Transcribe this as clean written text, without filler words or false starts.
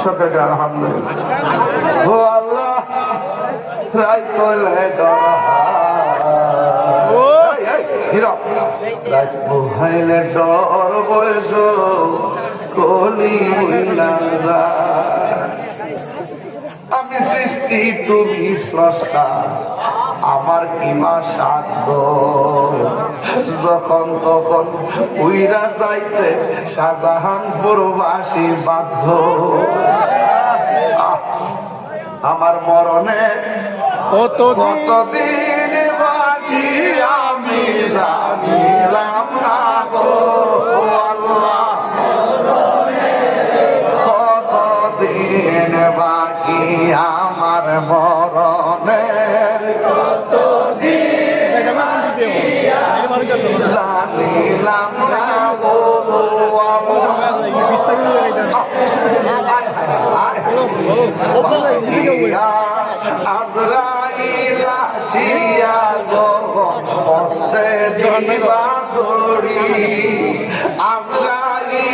সকলকে আলহামদুলিল্লাহ। ও আল্লাহ রাত হইলে ডর বয়স কলি আমি সৃষ্টি তুমি স্রষ্টা আমার কিমা সাধ্য যখন তখন উইরা যাইতে শাহজাহানপুরবাসী বাধ্য আমার মরণে কতদিন বাকি আমি জানিলাম না গো আল্লাহ কতদিন বাকি আমার মরণের জানিলাম না গো আজরাইল আসিয়া যখন হস্তে দিবা দড়ি আজরাইল